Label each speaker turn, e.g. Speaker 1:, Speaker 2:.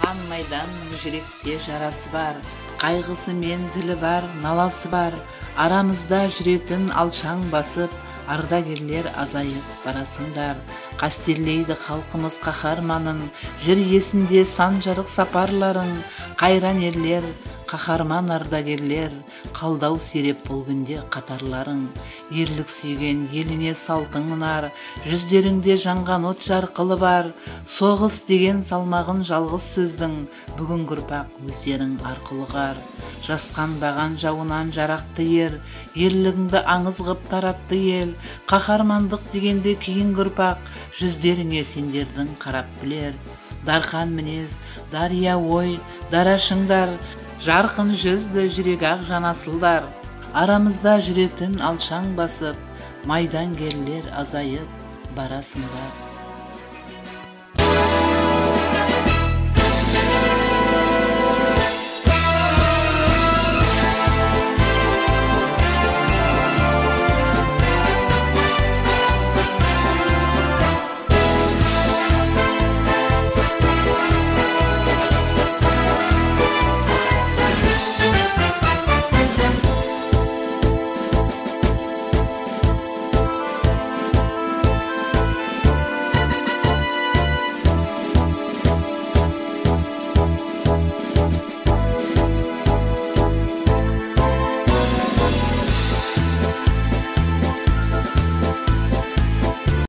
Speaker 1: Қан майдан жүректе жарасы бар, қайғысы мен зілі бар, наласы бар. Арамызда жүретін алшаң басып, ардагерлер азайып барасыңдар. Қастерлейді халқымыз қаһарманын, жүр есінде сан жарық сапарларың. Қайран ерлер, қаһарман ардагерлер, қалдау сиреп бұл күнде қатарларың. Ерлік сүйген еліне салтың ұнар, жүздеріңде жанған от жарқылы бар. Соғыс деген салмағын жалғыз сөздің, бүгін ұрпақ өздерің арқылы ғар. Жасқанбаған жауынан жарақты ер, ерлігіңді аңыз ғып таратты ел. Қаһармандық дегенде кейін ұрпақ, жүздеріңе сендердің қарап білер. Дархан мінез, дария ой, дарашыңдар, жарқын жүзді жүрек ақ жанасылдар. Арамызда жүретін алшаң басып, майдангерлер азайып барасыңдар.